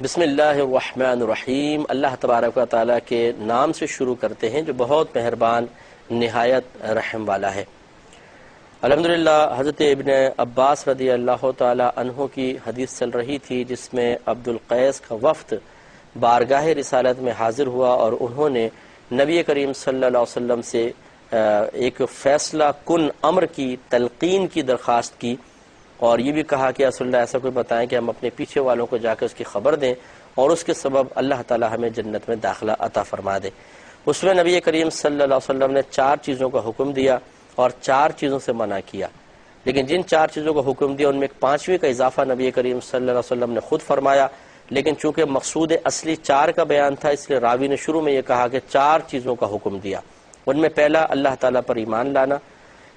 بسم اللہ الرحمن الرحیم۔ اللہ تبارک و تعالیٰ کے نام سے شروع کرتے ہیں جو بہت مہربان نہایت رحم والا ہے۔ الحمدللہ حضرت ابن عباس رضی اللہ تعالیٰ عنہ کی حدیث چل رہی تھی جس میں عبد القیس کا وفد بارگاہ رسالت میں حاضر ہوا اور انہوں نے نبی کریم صلی اللہ علیہ وسلم سے ایک فیصلہ کن امر کی تلقین کی درخواست کی اور یہ بھی کہا کہ رسول اللہ ایسا کوئی بتائیں کہ ہم اپنے پیچھے والوں کو جا کے اس کی خبر دیں اور اس کے سبب اللہ تعالی ہمیں جنت میں داخلہ عطا فرما دے۔ اس میں نبی کریم صلی اللہ علیہ وسلم نے 4 چیزوں کا حکم دیا اور 4 چیزوں سے منع کیا، لیکن جن 4 چیزوں کا حکم دیا ان میں ایک 5ویں کا اضافہ نبی کریم صلی اللہ علیہ وسلم نے خود فرمایا، لیکن چونکہ مقصود اصلی 4 کا بیان تھا اس لیے راوی نے شروع میں یہ کہا کہ 4 چیزوں کا حکم دیا۔ ان میں پہلا اللہ تعالیٰ پر ایمان لانا،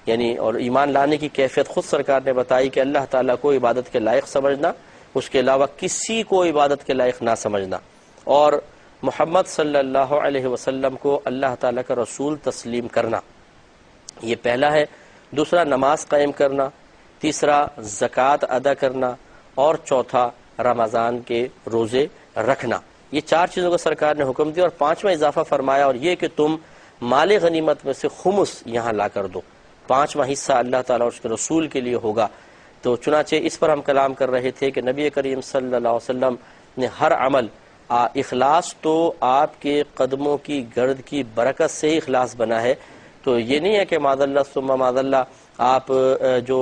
یعنی اور ایمان لانے کی کیفیت خود سرکار نے بتائی کہ اللہ تعالیٰ کو عبادت کے لائق سمجھنا، اس کے علاوہ کسی کو عبادت کے لائق نہ سمجھنا، اور محمد صلی اللہ علیہ وسلم کو اللہ تعالیٰ کا رسول تسلیم کرنا، یہ پہلا ہے۔ دوسرا نماز قائم کرنا، تیسرا زکوٰۃ ادا کرنا، اور چوتھا رمضان کے روزے رکھنا۔ یہ 4 چیزوں کو سرکار نے حکم دیا اور 5واں اضافہ فرمایا اور یہ کہ تم مال غنیمت میں سے خمس یہاں لا کر دو، 5واں حصہ اللہ تعالیٰ اور اس کے رسول کے لیے ہوگا۔ تو چنانچہ اس پر ہم کلام کر رہے تھے کہ نبی کریم صلی اللہ علیہ وسلم نے ہر عمل اخلاص تو آپ کے قدموں کی گرد کی برکت سے ہی اخلاص بنا ہے، تو یہ نہیں ہے کہ معاذ اللہ ثم معاذ اللہ آپ جو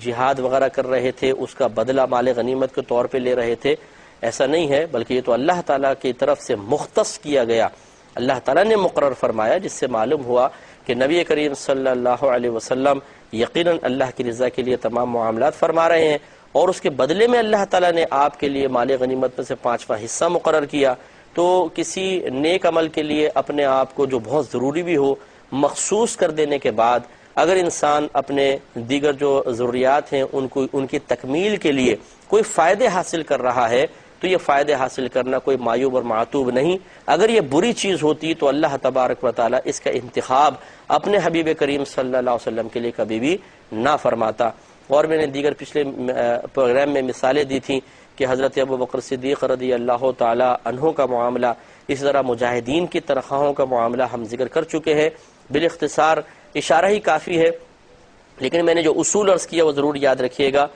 جہاد وغیرہ کر رہے تھے اس کا بدلہ مال غنیمت کے طور پہ لے رہے تھے، ایسا نہیں ہے، بلکہ یہ تو اللہ تعالیٰ کی طرف سے مختص کیا گیا، اللہ تعالیٰ نے مقرر فرمایا، جس سے معلوم ہوا کہ نبی کریم صلی اللہ علیہ وسلم یقیناً اللہ کی رضا کے لیے تمام معاملات فرما رہے ہیں اور اس کے بدلے میں اللہ تعالیٰ نے آپ کے لیے مال غنیمت میں سے 5واں حصہ مقرر کیا۔ تو کسی نیک عمل کے لیے اپنے آپ کو جو بہت ضروری بھی ہو مخصوص کر دینے کے بعد اگر انسان اپنے دیگر جو ضروریات ہیں ان کی تکمیل کے لیے کوئی فائدے حاصل کر رہا ہے تو یہ فائدے حاصل کرنا کوئی معیوب اور معتوب نہیں۔ اگر یہ بری چیز ہوتی تو اللہ تبارک و تعالیٰ اس کا انتخاب اپنے حبیب کریم صلی اللہ علیہ وسلم کے لیے کبھی بھی نہ فرماتا۔ اور میں نے دیگر پچھلے پروگرام میں مثالیں دی تھیں کہ حضرت ابوبکر صدیق رضی اللہ تعالی عنہ کا معاملہ، اس طرح مجاہدین کی تنخواہوں کا معاملہ ہم ذکر کر چکے ہیں، بالاختصار اشارہ ہی کافی ہے، لیکن میں نے جو اصول عرض کیا وہ ضرور یاد رکھیے گا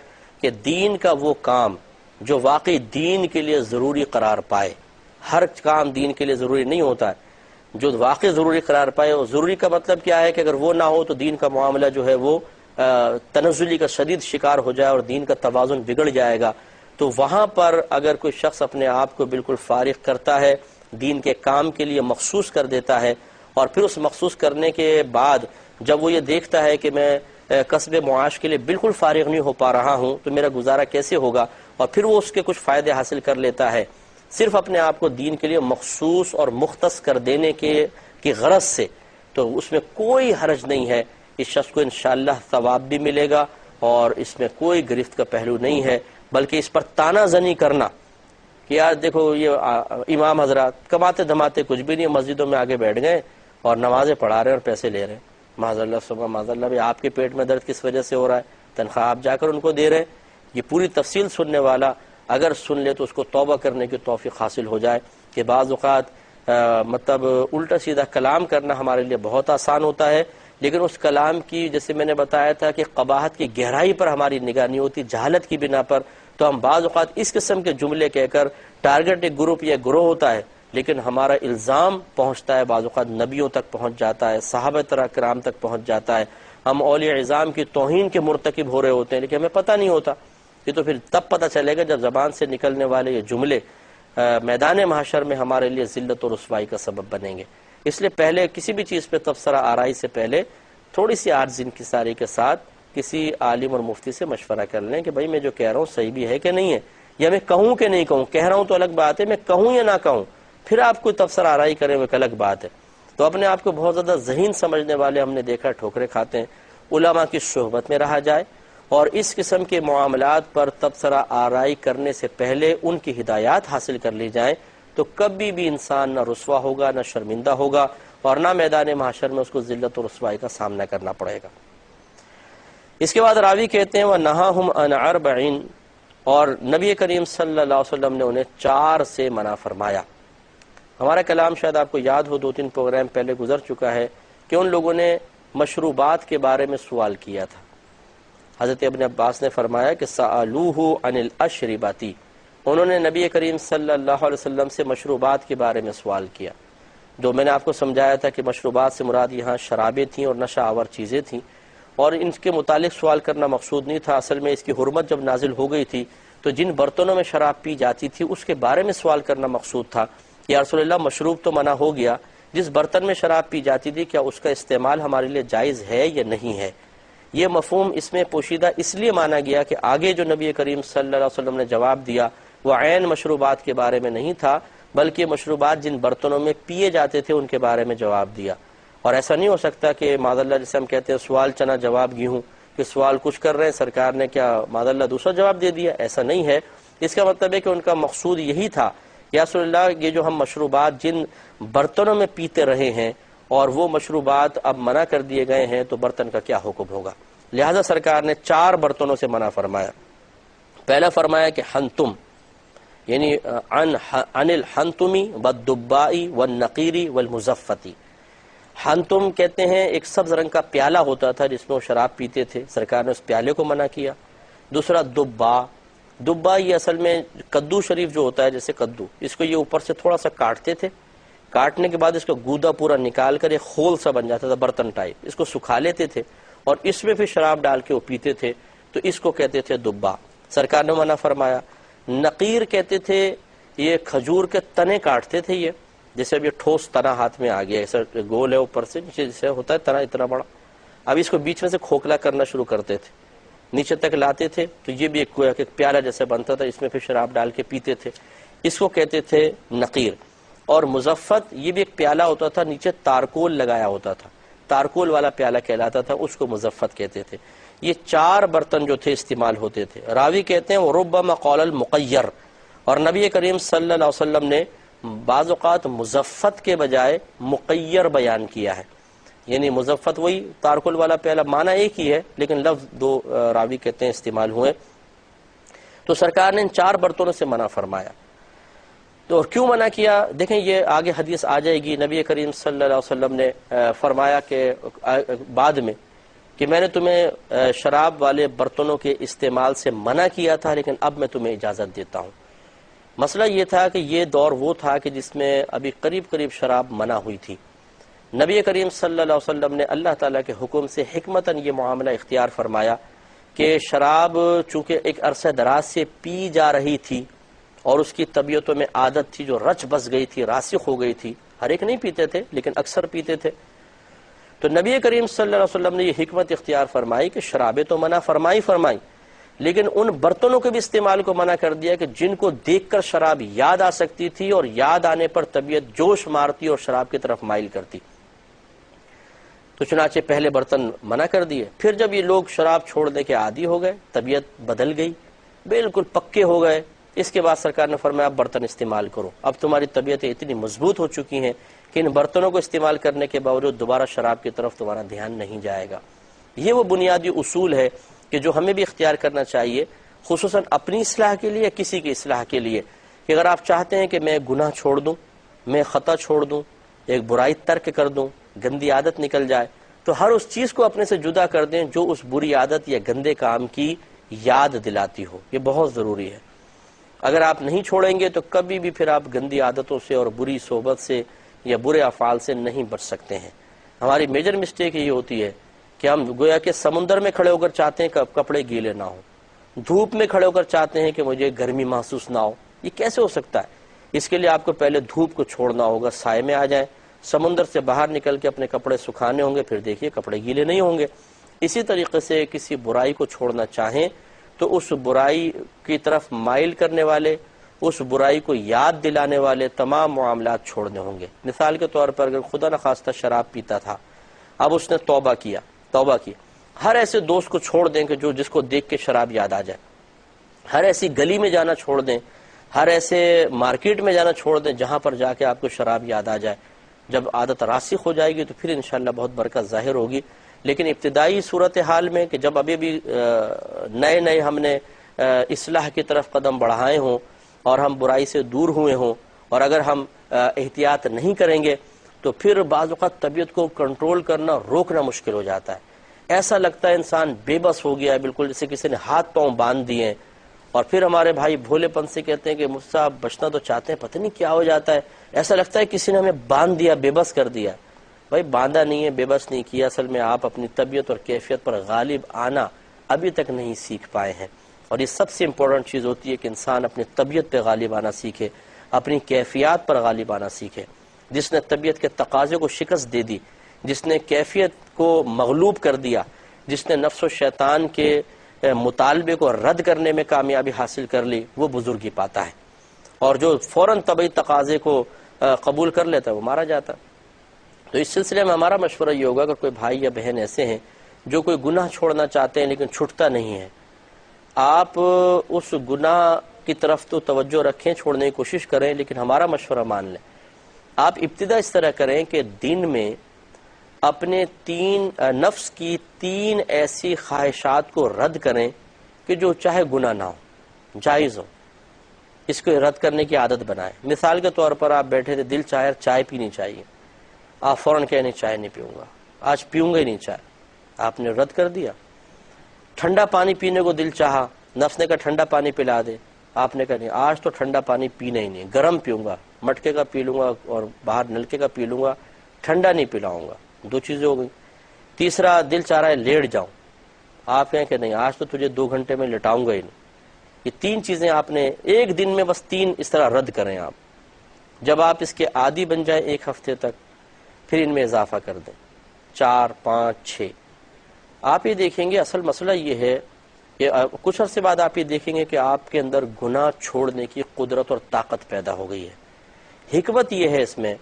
کہ دین کا وہ کام جو واقعی دین کے لیے ضروری قرار پائے، ہر کام دین کے لیے ضروری نہیں ہوتا ہے، جو واقعی ضروری قرار پائے، اور ضروری کا مطلب کیا ہے کہ اگر وہ نہ ہو تو دین کا معاملہ جو ہے وہ تنزلی کا شدید شکار ہو جائے اور دین کا توازن بگڑ جائے گا، تو وہاں پر اگر کوئی شخص اپنے آپ کو بالکل فارغ کرتا ہے، دین کے کام کے لیے مخصوص کر دیتا ہے، اور پھر اس مخصوص کرنے کے بعد جب وہ یہ دیکھتا ہے کہ میں کسب معاش کے لیے بالکل فارغ نہیں ہو پا رہا ہوں تو میرا گزارا کیسے ہوگا، اور پھر وہ اس کے کچھ فائدے حاصل کر لیتا ہے صرف اپنے آپ کو دین کے لیے مخصوص اور مختص کر دینے کی غرض سے، تو اس میں کوئی حرج نہیں ہے، اس شخص کو انشاءاللہ ثواب بھی ملے گا اور اس میں کوئی گرفت کا پہلو نہیں ہے، بلکہ اس پر تانا زنی کرنا کہ یار دیکھو یہ امام حضرات کماتے دھماتے کچھ بھی نہیں، مسجدوں میں آگے بیٹھ گئے اور نمازیں پڑھا رہے ہیں اور پیسے لے رہے ہیں، معاذ اللہ صبح معاذ اللہ بھی آپ کے پیٹ میں درد کس وجہ سے ہو رہا ہے، تنخواہ آپ جا کر ان کو دے رہے ہیں۔ یہ پوری تفصیل سننے والا اگر سن لے تو اس کو توبہ کرنے کی توفیق حاصل ہو جائے کہ بعض اوقات مطلب الٹا سیدھا کلام کرنا ہمارے لیے بہت آسان ہوتا ہے، لیکن اس کلام کی جیسے میں نے بتایا تھا کہ قباحت کی گہرائی پر ہماری نگاہ نہیں ہوتی، جہالت کی بنا پر، تو ہم بعض اوقات اس قسم کے جملے کہہ کر ٹارگٹ ایک گروپ یا گروہ ہوتا ہے، لیکن ہمارا الزام پہنچتا ہے بعض اوقات نبیوں تک پہنچ جاتا ہے، صحابہ کرام تک پہنچ جاتا ہے، ہم اولیاء عظام کی توہین کے مرتکب ہو رہے ہوتے ہیں لیکن ہمیں پتہ نہیں ہوتا۔ یہ تو پھر تب پتہ چلے گا جب زبان سے نکلنے والے یہ جملے میدان محشر میں ہمارے لیے ذلت و رسوائی کا سبب بنیں گے۔ اس لیے پہلے کسی بھی چیز پہ تبصرہ آرائی سے پہلے تھوڑی سی عاجز انکساری کے ساتھ کسی عالم اور مفتی سے مشورہ کر لیں کہ بھائی میں جو کہہ رہا ہوں صحیح بھی ہے کہ نہیں ہے، یا میں کہوں کہ نہیں کہوں، کہہ رہا ہوں تو الگ بات ہے، میں کہوں یا نہ کہوں، پھر آپ کوئی تبصرہ آرائی کریں وہ ایک الگ بات ہے۔ تو اپنے آپ کو بہت زیادہ ذہین سمجھنے والے ہم نے دیکھا ٹھوکریں کھاتے ہیں، علماء کی صحبت میں رہا جائے اور اس قسم کے معاملات پر تبصرہ آرائی کرنے سے پہلے ان کی ہدایات حاصل کر لی جائیں تو کبھی بھی انسان نہ رسوا ہوگا نہ شرمندہ ہوگا اور نہ میدان محشر میں اس کو ذلت و رسوائی کا سامنا کرنا پڑے گا۔ اس کے بعد راوی کہتے ہیں وَنَهَاهُمْ عَنْ أَرْبَعٍ، اور نبی کریم صلی اللہ علیہ وسلم نے انہیں 4 سے منع فرمایا۔ ہمارا کلام شاید آپ کو یاد ہو 2-3 پروگرام پہلے گزر چکا ہے کہ ان لوگوں نے مشروبات کے بارے میں سوال کیا تھا۔ حضرت ابن عباس نے فرمایا کہ سألوہ عن الاشرباتی، انہوں نے نبی کریم صلی اللہ علیہ وسلم سے مشروبات کے بارے میں سوال کیا۔ جو میں نے آپ کو سمجھایا تھا کہ مشروبات سے مراد یہاں شرابیں تھیں اور نشہ آور چیزیں تھیں، اور ان کے متعلق سوال کرنا مقصود نہیں تھا۔ اصل میں اس کی حرمت جب نازل ہو گئی تھی تو جن برتنوں میں شراب پی جاتی تھی اس کے بارے میں سوال کرنا مقصود تھا۔ یا رسول اللہ مشروب تو منع ہو گیا، جس برتن میں شراب پی جاتی تھی کیا اس کا استعمال ہمارے لیے جائز ہے یا نہیں ہے؟ یہ مفہوم اس میں پوشیدہ اس لیے مانا گیا کہ آگے جو نبی کریم صلی اللہ علیہ وسلم نے جواب دیا وہ عین مشروبات کے بارے میں نہیں تھا، بلکہ مشروبات جن برتنوں میں پیے جاتے تھے ان کے بارے میں جواب دیا۔ اور ایسا نہیں ہو سکتا کہ معاذ اللہ جسے ہم کہتے ہیں سوال چنا جواب گیہوں، کہ سوال کچھ کر رہے ہیں سرکار نے کیا معاذ اللہ دوسرا جواب دے دیا، ایسا نہیں ہے۔ اس کا مطلب ہے کہ ان کا مقصود یہی تھا، یا رسول اللہ یہ جو ہم مشروبات جن برتنوں میں پیتے رہے ہیں اور وہ مشروبات اب منع کر دیے گئے ہیں تو برتن کا کیا حکم ہوگا؟ لہذا سرکار نے 4 برتنوں سے منع فرمایا۔ پہلا فرمایا کہ حنتم، یعنی عن الحنتمی والدبائی والنقیری والمزفتی۔ حنتم کہتے ہیں ایک سبز رنگ کا پیالہ ہوتا تھا جس میں وہ شراب پیتے تھے، سرکار نے اس پیالے کو منع کیا۔ دوسرا دبا یہ اصل میں کدو شریف جو ہوتا ہے، جیسے کدو، اس کو یہ اوپر سے تھوڑا سا کاٹتے تھے، کاٹنے کے بعد اس کا گودا پورا نکال کر ایک خول سا بن جاتا تھا برتن ٹائپ، اس کو سکھا لیتے تھے اور اس میں پھر شراب ڈال کے وہ پیتے تھے، تو اس کو کہتے تھے دبا، سرکار نے منع فرمایا۔ نقیر کہتے تھے یہ کھجور کے تنے کاٹتے تھے، یہ جیسے اب یہ ٹھوس تنا ہاتھ میں آ گیا، ایسا گول ہے اوپر سے نیچے جیسے ہوتا ہے تنا اتنا بڑا، اب اس کو بیچ میں سے کھوکھلا کرنا شروع کرتے تھے، نیچے تک لاتے تھے تو یہ بھی ایک پیالہ جیسے بنتا تھا، اس میں پھر شراب ڈال کے پیتے تھے، اس کو کہتے تھے نقیر۔ اور مزفت یہ بھی ایک پیالہ ہوتا تھا، نیچے تارکول لگایا ہوتا تھا، تارکول والا پیالہ کہلاتا تھا، اس کو مزفت کہتے تھے۔ یہ 4 برتن جو تھے استعمال ہوتے تھے۔ راوی کہتے ہیں ربما قال المقیر، اور نبی کریم صلی اللہ علیہ وسلم نے بعض اوقات مزفت کے بجائے مقیر بیان کیا ہے، یعنی مزفت وہی تارکل والا پیالہ، معنی ایک ہی ہے لیکن لفظ 2 راوی کہتے ہیں استعمال ہوئے۔ تو سرکار نے ان 4 برتنوں سے منع فرمایا۔ تو کیوں منع کیا؟ دیکھیں یہ آگے حدیث آ جائے گی، نبی کریم صلی اللہ علیہ وسلم نے فرمایا کہ بعد میں کہ میں نے تمہیں شراب والے برتنوں کے استعمال سے منع کیا تھا لیکن اب میں تمہیں اجازت دیتا ہوں۔ مسئلہ یہ تھا کہ یہ دور وہ تھا کہ جس میں ابھی قریب شراب منع ہوئی تھی۔ نبی کریم صلی اللہ علیہ وسلم نے اللہ تعالیٰ کے حکم سے حکمتاً یہ معاملہ اختیار فرمایا کہ شراب چونکہ ایک عرصہ دراز سے پی جا رہی تھی اور اس کی طبیعتوں میں عادت تھی جو رچ بس گئی تھی، راسخ ہو گئی تھی، ہر ایک نہیں پیتے تھے لیکن اکثر پیتے تھے، تو نبی کریم صلی اللہ علیہ وسلم نے یہ حکمت اختیار فرمائی کہ شرابیں تو منع فرمائی لیکن ان برتنوں کے بھی استعمال کو منع کر دیا کہ جن کو دیکھ کر شراب یاد آ سکتی تھی اور یاد آنے پر طبیعت جوش مارتی اور شراب کی طرف مائل کرتی۔ تو چنانچہ پہلے برتن منع کر دیے، پھر جب یہ لوگ شراب چھوڑنے کے عادی ہو گئے، طبیعت بدل گئی، بالکل پکے ہو گئے، اس کے بعد سرکار نے فرمایا اب برتن استعمال کرو، اب تمہاری طبیعتیں اتنی مضبوط ہو چکی ہیں کہ ان برتنوں کو استعمال کرنے کے باوجود دوبارہ شراب کی طرف تمہارا دھیان نہیں جائے گا۔ یہ وہ بنیادی اصول ہے کہ جو ہمیں بھی اختیار کرنا چاہیے، خصوصاً اپنی اصلاح کے لیے، کسی کی اصلاح کے لیے، کہ اگر آپ چاہتے ہیں کہ میں گناہ چھوڑ دوں، میں خطا چھوڑ دوں، ایک برائی ترک کر دوں، گندی عادت نکل جائے، تو ہر اس چیز کو اپنے سے جدا کر دیں جو اس بری عادت یا گندے کام کی یاد دلاتی ہو، یہ بہت ضروری ہے۔ اگر آپ نہیں چھوڑیں گے تو کبھی بھی پھر آپ گندی عادتوں سے اور بری صحبت سے یا برے افعال سے نہیں بچ سکتے ہیں۔ ہماری میجر مسٹیک یہ ہوتی ہے کہ ہم گویا کہ سمندر میں کھڑے ہو کر چاہتے ہیں کہ کپڑے گیلے نہ ہوں، دھوپ میں کھڑے ہو کر چاہتے ہیں کہ مجھے گرمی محسوس نہ ہو، یہ کیسے ہو سکتا ہے؟ اس کے لیے آپ کو پہلے دھوپ کو چھوڑنا ہوگا، سائے میں آ جائیں، سمندر سے باہر نکل کے اپنے کپڑے سکھانے ہوں گے، پھر دیکھیے کپڑے گیلے نہیں ہوں گے۔ اسی طریقے سے کسی برائی کو چھوڑنا چاہیں تو اس برائی کی طرف مائل کرنے والے، اس برائی کو یاد دلانے والے تمام معاملات چھوڑنے ہوں گے۔ مثال کے طور پر اگر خدا نخواستہ شراب پیتا تھا، اب اس نے توبہ کی، ہر ایسے دوست کو چھوڑ دیں کہ جس کو دیکھ کے شراب یاد آ جائے، ہر ایسی گلی میں جانا چھوڑ دیں، ہر ایسے مارکیٹ میں جانا چھوڑ دیں جہاں پر جا کے آپ کو شراب یاد آ جائے۔ جب عادت راسخ ہو جائے گی تو پھر انشاءاللہ بہت برکت ظاہر ہوگی، لیکن ابتدائی صورتحال میں کہ جب ابھی بھی نئے ہم نے اصلاح کی طرف قدم بڑھائے ہوں اور ہم برائی سے دور ہوئے ہوں، اور اگر ہم احتیاط نہیں کریں گے تو پھر بعض اوقات طبیعت کو کنٹرول کرنا، روکنا مشکل ہو جاتا ہے۔ ایسا لگتا ہے انسان بے بس ہو گیا ہے، بالکل جیسے کسی نے ہاتھ پاؤں باندھ دیے ہیں، اور پھر ہمارے بھائی بھولے پن سے کہتے ہیں کہ مجھ سے آپ بچنا تو چاہتے ہیں، پتہ نہیں کیا ہو جاتا ہے، ایسا لگتا ہے کسی نے ہمیں باندھ دیا، بے بس کر دیا۔ بھائی باندھا نہیں ہے، بے بس نہیں کیا، اصل میں آپ اپنی طبیعت اور کیفیت پر غالب آنا ابھی تک نہیں سیکھ پائے ہیں، اور یہ سب سے امپورٹنٹ چیز ہوتی ہے کہ انسان اپنی طبیعت پہ غالب آنا سیکھے، اپنی کیفیات پر غالب آنا سیکھے۔ جس نے طبیعت کے تقاضے کو شکست دے دی، جس نے کیفیت کو مغلوب کر دیا، جس نے نفس و شیطان کے مطالبے کو رد کرنے میں کامیابی حاصل کر لی، وہ بزرگی پاتا ہے، اور جو فوراً طبعی تقاضے کو قبول کر لیتا ہے وہ مارا جاتا ہے۔ تو اس سلسلے میں ہمارا مشورہ یہ ہوگا، اگر کوئی بھائی یا بہن ایسے ہیں جو کوئی گناہ چھوڑنا چاہتے ہیں لیکن چھٹتا نہیں ہے، آپ اس گناہ کی طرف تو توجہ رکھیں، چھوڑنے کی کوشش کریں، لیکن ہمارا مشورہ مان لیں۔ آپ ابتدا اس طرح کریں کہ دن میں اپنے نفس کی 3 ایسی خواہشات کو رد کریں کہ جو چاہے گناہ نہ ہو، جائز ہو، اس کو رد کرنے کی عادت بنائیں۔ مثال کے طور پر آپ بیٹھے تھے، دل چاہے چائے پینی چاہیے، آپ فوراً کہیں نہیں چائے نہیں پیوں گا، آج پیوں گا ہی نہیں چائے، آپ نے رد کر دیا۔ ٹھنڈا پانی پینے کو دل چاہا، نفس نے کہا ٹھنڈا پانی پلا دے، آپ نے کہا نہیں آج تو ٹھنڈا پانی پینا ہی نہیں، گرم پیوں گا، مٹکے کا پی لوں گا اور باہر نلکے کا پی لوں گا، ٹھنڈا نہیں پلاؤں گا۔ 2 چیزیں ہو گئی۔ تیسرا، دل چاہ رہا ہے لیٹ جاؤں، آپ کہیں کہ نہیں آج تو تجھے 2 گھنٹے میں لٹاؤں گا ہی نہیں۔ یہ 3 چیزیں آپ نے ایک دن میں بس 3 اس طرح رد کریں۔ آپ جب آپ اس کے عادی بن جائیں 1 ہفتے تک، پھر ان میں اضافہ کر دیں، 4، 5، 6۔ آپ یہ دیکھیں گے اصل مسئلہ یہ ہے کہ کچھ عرصے بعد آپ یہ دیکھیں گے کہ آپ کے اندر گناہ چھوڑنے کی قدرت اور طاقت پیدا ہو گئی ہے۔ حکمت یہ ہے اس میں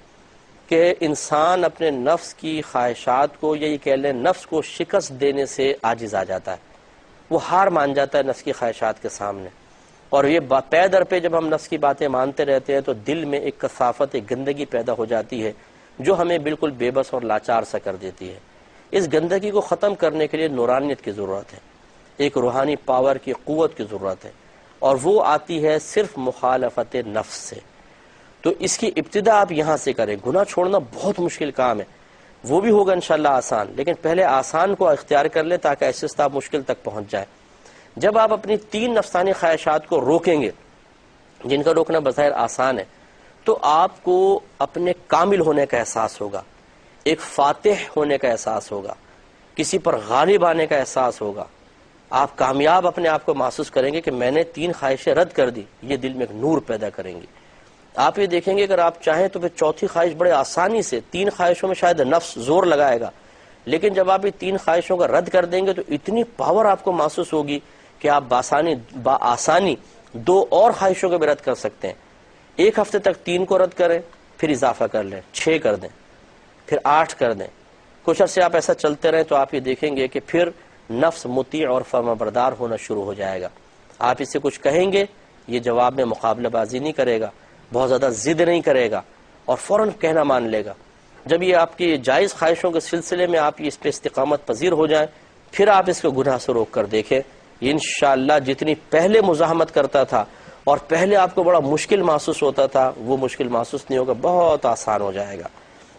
کہ انسان اپنے نفس کی خواہشات کو، یا یہ کہہ لیں نفس کو شکست دینے سے عاجز آ جاتا ہے، وہ ہار مان جاتا ہے نفس کی خواہشات کے سامنے، اور یہ پے در پہ جب ہم نفس کی باتیں مانتے رہتے ہیں تو دل میں ایک کثافت، ایک گندگی پیدا ہو جاتی ہے جو ہمیں بالکل بے بس اور لاچار سا کر دیتی ہے۔ اس گندگی کو ختم کرنے کے لیے نورانیت کی ضرورت ہے، ایک روحانی پاور کی، قوت کی ضرورت ہے، اور وہ آتی ہے صرف مخالفت نفس سے۔ تو اس کی ابتدا آپ یہاں سے کریں۔ گناہ چھوڑنا بہت مشکل کام ہے، وہ بھی ہوگا انشاءاللہ آسان، لیکن پہلے آسان کو اختیار کر لیں تاکہ ایسے سے آپ مشکل تک پہنچ جائیں۔ جب آپ اپنی 3 نفسانی خواہشات کو روکیں گے، جن کا روکنا بظاہر آسان ہے، تو آپ کو اپنے کامل ہونے کا احساس ہوگا، ایک فاتح ہونے کا احساس ہوگا، کسی پر غالب آنے کا احساس ہوگا۔ آپ کامیاب اپنے آپ کو محسوس کریں گے کہ میں نے 3 خواہشیں رد کر دی، یہ دل میں ایک نور پیدا کریں گی۔ آپ یہ دیکھیں گے اگر آپ چاہیں تو پھر 4تھی خواہش بڑے آسانی سے، 3 خواہشوں میں شاید نفس زور لگائے گا، لیکن جب آپ یہ 3 خواہشوں کا رد کر دیں گے تو اتنی پاور آپ کو محسوس ہوگی کہ آپ بآسانی 2 اور خواہشوں کو بھی رد کر سکتے ہیں۔ 1 ہفتے تک 3 کو رد کریں، پھر اضافہ کر لیں، 6 کر دیں، پھر 8 کر دیں۔ کچھ عرصے آپ ایسا چلتے رہیں تو آپ یہ دیکھیں گے کہ پھر نفس مطیع اور فرمانبردار ہونا شروع ہو جائے گا۔ آپ اس سے کچھ کہیں گے، یہ جواب میں مقابلہ بازی نہیں کرے گا، بہت زیادہ ضد نہیں کرے گا، اور فوراً کہنا مان لے گا۔ جب یہ آپ کی جائز خواہشوں کے سلسلے میں آپ اس پہ استقامت پذیر ہو جائیں، پھر آپ اس کو گناہ سے روک کر دیکھیں، انشاءاللہ جتنی پہلے مزاحمت کرتا تھا اور پہلے آپ کو بڑا مشکل محسوس ہوتا تھا، وہ مشکل محسوس نہیں ہوگا، بہت آسان ہو جائے گا۔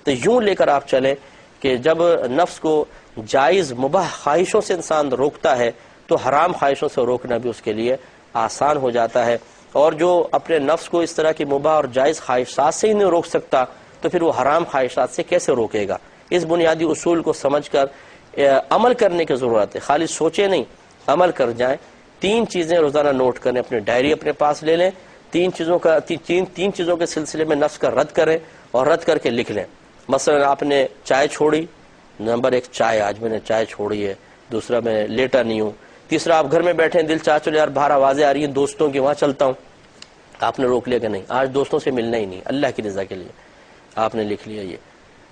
تو یوں لے کر آپ چلیں کہ جب نفس کو جائز مباح خواہشوں سے انسان روکتا ہے تو حرام خواہشوں سے روکنا بھی اس کے لیے آسان ہو جاتا ہے، اور جو اپنے نفس کو اس طرح کی مباح اور جائز خواہشات سے ہی نہیں روک سکتا تو پھر وہ حرام خواہشات سے کیسے روکے گا؟ اس بنیادی اصول کو سمجھ کر عمل کرنے کی ضرورت ہے، خالی سوچیں نہیں، عمل کر جائیں۔ 3 چیزیں روزانہ نوٹ کریں، اپنی ڈائری اپنے پاس لے لیں، 3 چیزوں کے سلسلے میں نفس کا رد کریں اور رد کر کے لکھ لیں۔ مثلا آپ نے چائے چھوڑی، نمبر 1 چائے، آج میں نے چائے چھوڑی ہے، دوسرا میں لیٹا نہیں ہوں، تیسرا آپ گھر میں بیٹھے ہیں، دل چاہ چلے یار باہر آوازیں آ رہی ہیں دوستوں کی، وہاں چلتا ہوں، آپ نے روک لیا کہ نہیں آج دوستوں سے ملنا ہی نہیں، اللہ کی رضا کے لیے آپ نے لکھ لیا یہ۔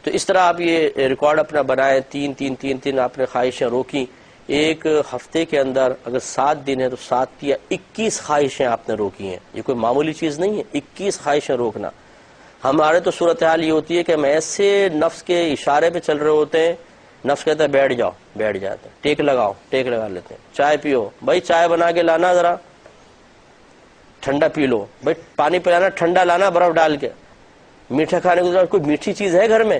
تو اس طرح آپ یہ ریکارڈ اپنا بنائیں، 3 آپ نے خواہشیں روکی۔ 1 ہفتے کے اندر اگر 7 دن ہے تو 7 یا 21 خواہشیں آپ نے روکی ہیں، یہ کوئی معمولی چیز نہیں ہے، 21 خواہشیں روکنا۔ ہمارے تو صورتحال یہ ہوتی ہے کہ ہم ایسے نفس کے اشارے پہ چل رہے ہوتے ہیں، نفس کہتا ہے بیٹھ جاؤ، بیٹھ جاتے ہیں، ٹیک لگاؤ، ٹیک لگا لیتے ہیں، چائے پیو، بھائی چائے بنا کے لانا ذرا، ٹھنڈا پی لو، بھائی پانی پلانا ٹھنڈا لانا برف ڈال کے، میٹھا کھانے کو کوئی میٹھی چیز ہے گھر میں؟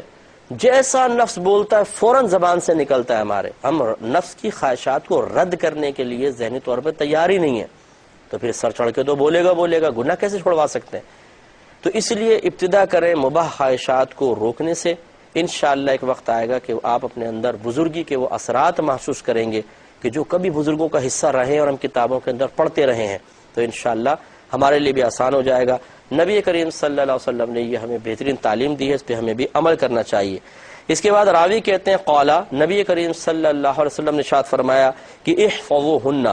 جیسا نفس بولتا ہے فوراً زبان سے نکلتا ہے ہمارے. ہم نفس کی خواہشات کو رد کرنے کے لیے ذہنی طور پہ تیار ہی نہیں ہے، تو پھر سر چڑھ کے تو بولے گا، گناہ کیسے چھوڑوا سکتے ہیں؟ تو اس لیے ابتدا کریں مباح خواہشات کو روکنے سے. انشاءاللہ ایک وقت آئے گا کہ آپ اپنے اندر بزرگی کے وہ اثرات محسوس کریں گے کہ جو کبھی بزرگوں کا حصہ رہے اور ہم کتابوں کے اندر پڑھتے رہے ہیں، تو انشاءاللہ ہمارے لیے بھی آسان ہو جائے گا. نبی کریم صلی اللہ علیہ وسلم نے یہ ہمیں بہترین تعلیم دی ہے، اس پہ ہمیں بھی عمل کرنا چاہیے. اس کے بعد راوی کہتے ہیں قالا، نبی کریم صلی اللہ علیہ وسلم نے ارشاد فرمایا کہ احفظوہن،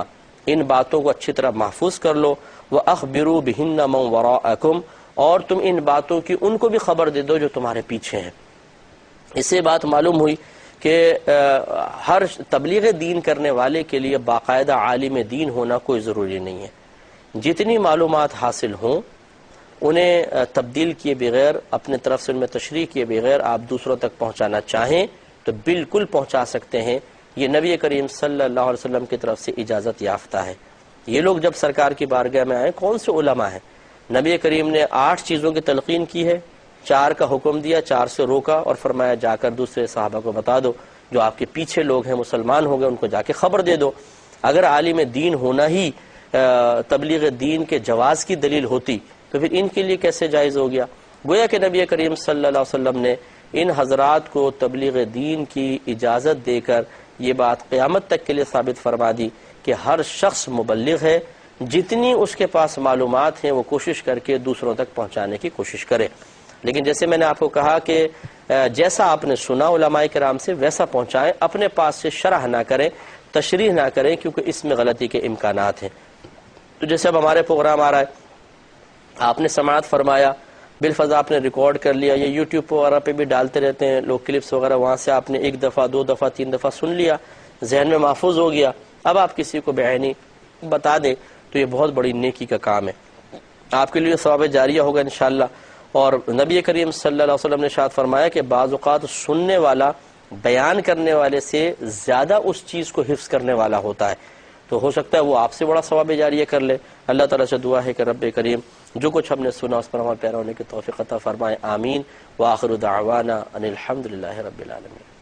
ان باتوں کو اچھی طرح محفوظ کر لو، وَأَخْبِرُوا بِهِنَّ مَنْ وَرَاءَكُمْ، اور تم ان باتوں کی ان کو بھی خبر دے دو جو تمہارے پیچھے ہیں. اس سے بات معلوم ہوئی کہ ہر تبلیغ دین کرنے والے کے لیے باقاعدہ عالم دین ہونا کوئی ضروری نہیں ہے. جتنی معلومات حاصل ہوں انہیں تبدیل کیے بغیر، اپنے طرف سے ان میں تشریح کیے بغیر آپ دوسروں تک پہنچانا چاہیں تو بالکل پہنچا سکتے ہیں. یہ نبی کریم صلی اللہ علیہ وسلم کی طرف سے اجازت یافتہ ہے. یہ لوگ جب سرکار کی بارگاہ میں آئے، کون سے علماء ہیں؟ نبی کریم نے 8 چیزوں کی تلقین کی ہے، 4 کا حکم دیا، 4 سے روکا اور فرمایا جا کر دوسرے صحابہ کو بتا دو، جو آپ کے پیچھے لوگ ہیں مسلمان ہو گئے ان کو جا کے خبر دے دو. اگر عالم دین ہونا ہی تبلیغ دین کے جواز کی دلیل ہوتی تو پھر ان کے لیے کیسے جائز ہو گیا؟ گویا کہ نبی کریم صلی اللہ علیہ وسلم نے ان حضرات کو تبلیغ دین کی اجازت دے کر یہ بات قیامت تک کے لیے ثابت فرما دی کہ ہر شخص مبلغ ہے، جتنی اس کے پاس معلومات ہیں وہ کوشش کر کے دوسروں تک پہنچانے کی کوشش کرے. لیکن جیسے میں نے آپ کو کہا کہ جیسا آپ نے سنا علماء کرام سے ویسا پہنچائیں، اپنے پاس سے شرح نہ کریں، تشریح نہ کریں، کیونکہ اس میں غلطی کے امکانات ہیں. تو جیسے اب ہمارے پروگرام آ رہا ہے، آپ نے سماعت فرمایا، بالفضا آپ نے ریکارڈ کر لیا، یا یوٹیوب وغیرہ پہ بھی ڈالتے رہتے ہیں لوگ کلپس وغیرہ، وہاں سے آپ نے 1 دفعہ 2 دفعہ 3 دفعہ سن لیا، ذہن میں محفوظ ہو گیا. اب آپ کسی کو بعینی بتا دیں تو یہ بہت بڑی نیکی کا کام ہے، آپ کے لیے ثواب جاریہ ہوگا انشاءاللہ. اور نبی کریم صلی اللہ علیہ وسلم نے ارشاد فرمایا کہ بعض اوقات سننے والا بیان کرنے والے سے زیادہ اس چیز کو حفظ کرنے والا ہوتا ہے، تو ہو سکتا ہے وہ آپ سے بڑا ثواب جاریہ کر لے. اللہ تعالیٰ سے دعا ہے کہ رب کریم جو کچھ ہم نے سنا اس پر عمل پیرا ہونے کی توفیق عطا فرمائے. آمین. وآخر دعوانا ان الحمدللہ رب العالمین.